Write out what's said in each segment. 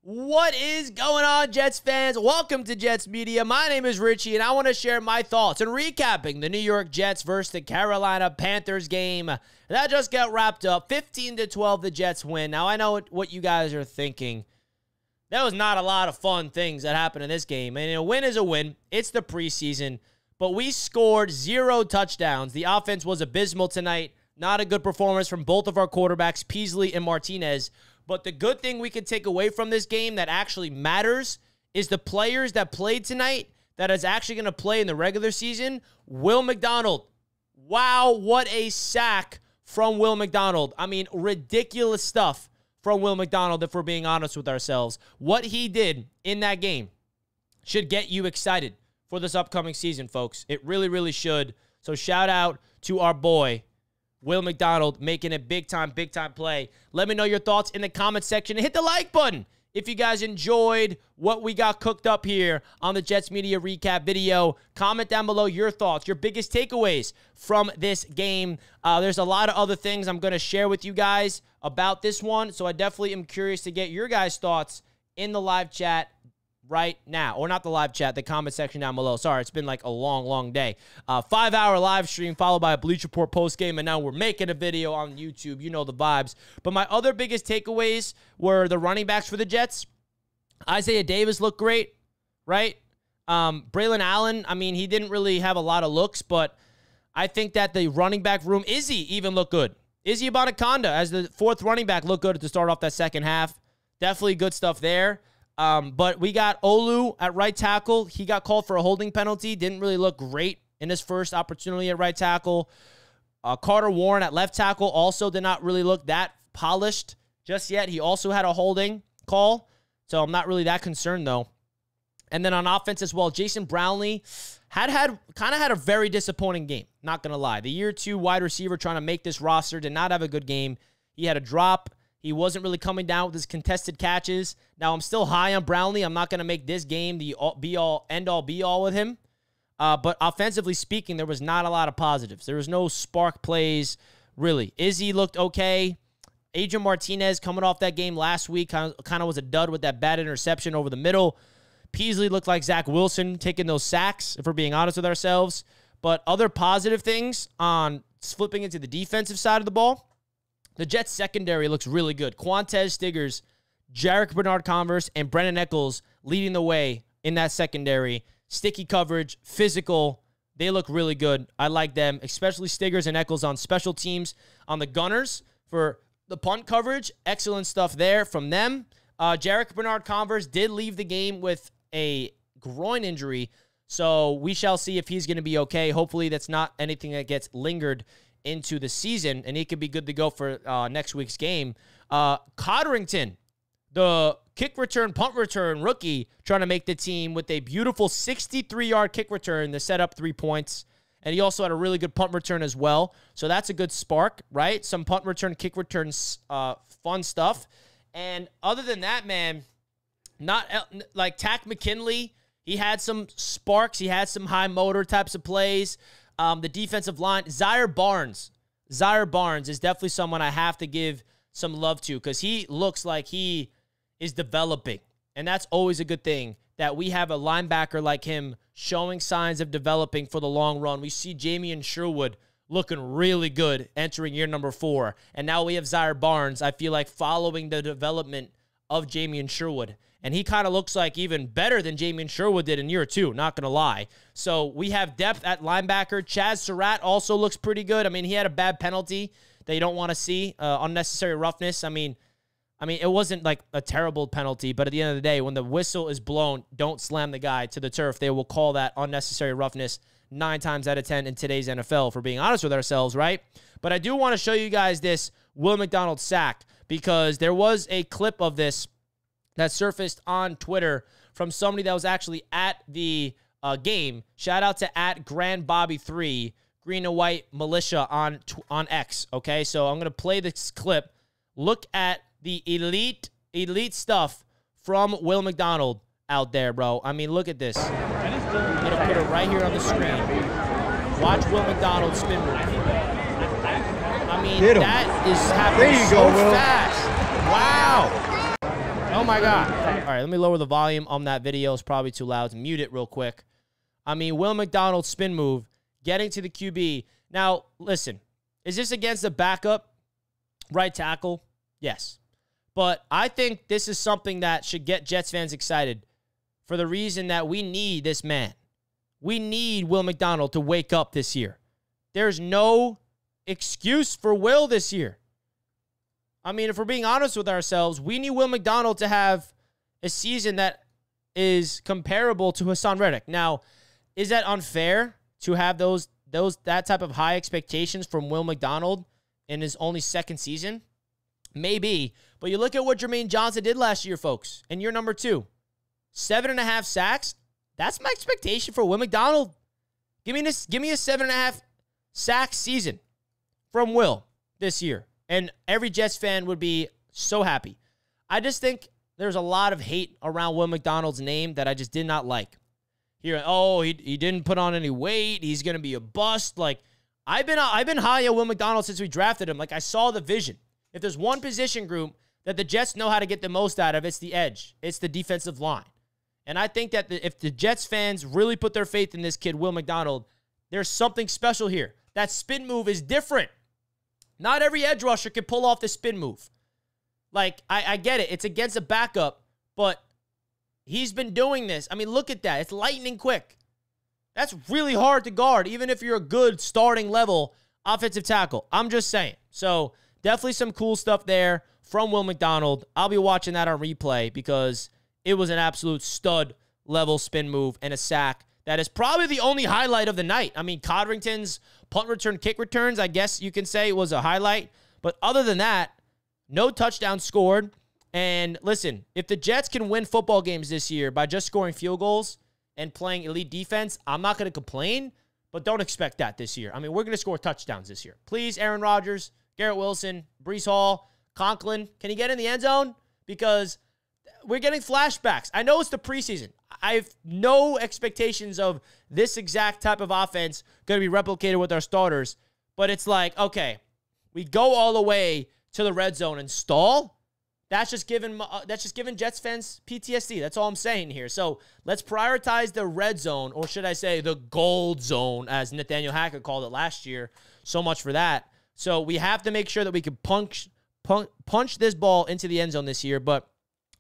What is going on, Jets fans? Welcome to Jets Media. My name is Richie, and I want to share my thoughts and recapping the New York Jets versus the Carolina Panthers game. That just got wrapped up. 15-12, the Jets win. Now, I know what you guys are thinking. There was not a lot of fun things that happened in this game. And a win is a win. It's the preseason. But we scored 0 touchdowns. The offense was abysmal tonight. Not a good performance from both of our quarterbacks, Peasley and Martinez. But the good thing we can take away from this game that actually matters is the players that played tonight that is actually going to play in the regular season. Will McDonald. Wow, what a sack from Will McDonald. I mean, ridiculous stuff from Will McDonald, if we're being honest with ourselves. What he did in that game should get you excited for this upcoming season, folks. It really, really should. So shout out to our boy, Will McDonald, making a big-time play. Let me know your thoughts in the comment section and hit the like button if you guys enjoyed what we got cooked up here on the Jets Media Recap video. Comment down below your thoughts, your biggest takeaways from this game. There's a lot of other things I'm going to share with you guys about this one, so I definitely am curious to get your guys' thoughts in the live chat right now. Or not the live chat, the comment section down below. Sorry, it's been like a long day. 5-hour live stream followed by a Bleacher Report postgame, and now we're making a video on YouTube. You know the vibes. But my other biggest takeaways were the running backs for the Jets. Isaiah Davis looked great, right? Braylon Allen, I mean, he didn't really have a lot of looks, but I think that the running back room, Izzy even looked good. Izzy Abanikanda as the 4th running back looked good to start off that second half. Definitely good stuff there. But we got Olu at right tackle. He got called for a holding penalty. Didn't really look great in his first opportunity at right tackle. Carter Warren at left tackle also did not really look that polished just yet. He also had a holding call, so I'm not really that concerned, though. And then on offense as well, Jason Brownlee kind of had a very disappointing game, not going to lie. The year 2 wide receiver trying to make this roster did not have a good game. He had a drop. He wasn't really coming down with his contested catches. Now, I'm still high on Brownlee. I'm not going to make this game the be-all, end-all, be-all with him. But offensively speaking, there was not a lot of positives. There was no spark plays, really. Izzy looked okay. Adrian Martinez coming off that game last week kind of was a dud with that bad interception over the middle. Peasley looked like Zach Wilson taking those sacks, if we're being honest with ourselves. But other positive things on flipping into the defensive side of the ball, the Jets secondary looks really good. Quantez Stiggers, Jarek Bernard-Converse, and Brennan Eccles leading the way in that secondary. Sticky coverage, physical. They look really good. I like them, especially Stiggers and Eccles on special teams. On the Gunners for the punt coverage, excellent stuff there from them. Jarek Bernard-Converse did leave the game with a groin injury, so we shall see if he's going to be okay. Hopefully that's not anything that gets lingered into the season, and he could be good to go for next week's game. Codrington, the kick return, punt return rookie, trying to make the team with a beautiful 63-yard kick return to set up 3 points. And he also had a really good punt return as well. So that's a good spark, right? Some punt return, kick returns, fun stuff. And other than that, man, not like Tack McKinley, he had some sparks. He had some high motor types of plays. The defensive line, Zaire Barnes is definitely someone I have to give some love to because he looks like he is developing. And that's always a good thing, that we have a linebacker like him showing signs of developing for the long run. We see Jamie Sherwood looking really good entering year number 4. And now we have Zaire Barnes, I feel like, following the development of Jamie Sherwood. And he kind of looks like even better than Jamie Sherwood did in year 2, not going to lie. So we have depth at linebacker. Chaz Surratt also looks pretty good. I mean, he had a bad penalty that you don't want to see, unnecessary roughness. I mean, it wasn't like a terrible penalty, but at the end of the day, when the whistle is blown, don't slam the guy to the turf. They will call that unnecessary roughness 9 times out of 10 in today's NFL, for being honest with ourselves, right? But I do want to show you guys this Will McDonald sack, because there was a clip of this that surfaced on Twitter from somebody that was actually at the game. Shout out to @GrandBobby3, Green and White Militia on X, okay? So I'm going to play this clip. Look at the elite stuff from Will McDonald out there, bro. I mean, look at this. I'm going to put it right here on the screen. Watch Will McDonald spin move. I mean, that is happening so fast. Wow. Oh, my God. All right, let me lower the volume on that video. It's probably too loud. Mute it real quick. I mean, Will McDonald's spin move, getting to the QB. Now, listen, is this against the backup right tackle? Yes. But I think this is something that should get Jets fans excited for the reason that we need this man. We need Will McDonald to wake up this year. There's no excuse for Will this year. I mean, if we're being honest with ourselves, we need Will McDonald to have a season that is comparable to Hassan Reddick. Now, is that unfair to have that type of high expectations from Will McDonald in his only second season? Maybe. But you look at what Jermaine Johnson did last year, folks, and year number 2. 7.5 sacks. That's my expectation for Will McDonald. Give me a 7.5 sack season from Will this year. And every Jets fan would be so happy. I just think there's a lot of hate around Will McDonald's name that I just did not like. Here, oh, he didn't put on any weight. He's going to be a bust. Like, I've been high on Will McDonald since we drafted him. Like, I saw the vision. If there's one position group that the Jets know how to get the most out of, it's the edge. It's the defensive line. And I think that if the Jets fans really put their faith in this kid, Will McDonald, there's something special here. That spin move is different. Not every edge rusher can pull off the spin move. Like, I get it. It's against a backup, but he's been doing this. I mean, look at that. It's lightning quick. That's really hard to guard, even if you're a good starting level offensive tackle. I'm just saying. So, definitely some cool stuff there from Will McDonald. I'll be watching that on replay because it was an absolute stud-level spin move and a sack. That is probably the only highlight of the night. I mean, Codrington's punt return, kick returns, I guess you can say was a highlight. But other than that, no touchdown scored. And listen, if the Jets can win football games this year by just scoring field goals and playing elite defense, I'm not going to complain, but don't expect that this year. I mean, we're going to score touchdowns this year. Please, Aaron Rodgers, Garrett Wilson, Breece Hall, Conklin, can he get in the end zone? Because we're getting flashbacks. I know it's the preseason. I have no expectations of this exact type of offense going to be replicated with our starters. But it's like, okay, we go all the way to the red zone and stall. That's just giving Jets fans PTSD. That's all I'm saying here. So let's prioritize the red zone, or should I say the gold zone, as Nathaniel Hackett called it last year. So much for that. So we have to make sure that we can punch this ball into the end zone this year. But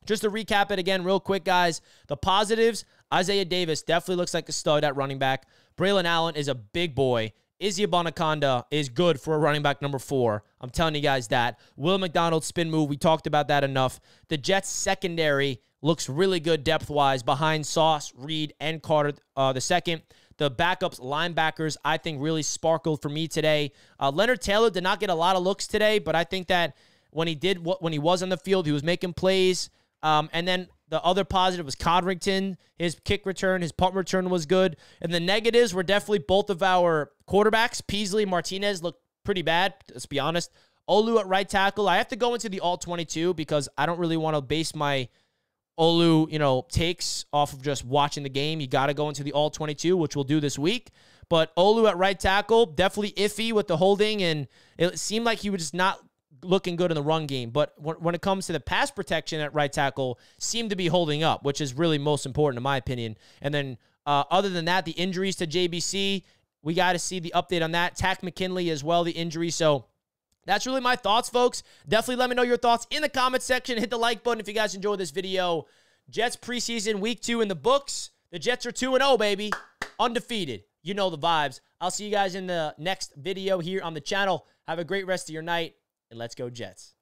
just to recap it again real quick, guys, the positives, Isaiah Davis definitely looks like a stud at running back. Braylon Allen is a big boy. Izzy Abonaconda is good for a running back number 4. I'm telling you guys that. Will McDonald's spin move, we talked about that enough. The Jets secondary looks really good depth-wise behind Sauce, Reed, and Carter the second. The backups, linebackers, I think really sparkled for me today. Leonard Taylor did not get a lot of looks today, but I think that when he was on the field, he was making plays. And then the other positive was Codrington. His kick return, his punt return was good. And the negatives were definitely both of our quarterbacks. Peasley, Martinez looked pretty bad, let's be honest. Olu at right tackle. I have to go into the all-22 because I don't really want to base my Olu, takes off of just watching the game. You got to go into the all-22, which we'll do this week. But Olu at right tackle, definitely iffy with the holding, and it seemed like he was just not looking good in the run game. But when it comes to the pass protection at right tackle, seemed to be holding up, which is really most important in my opinion. And then other than that, the injuries to JBC, we got to see the update on that. Tack McKinley as well, the injury. So that's really my thoughts, folks. Definitely let me know your thoughts in the comment section. Hit the like button if you guys enjoyed this video. Jets preseason week 2 in the books. The Jets are 2-0, baby. Undefeated. You know the vibes. I'll see you guys in the next video here on the channel. Have a great rest of your night. And let's go Jets.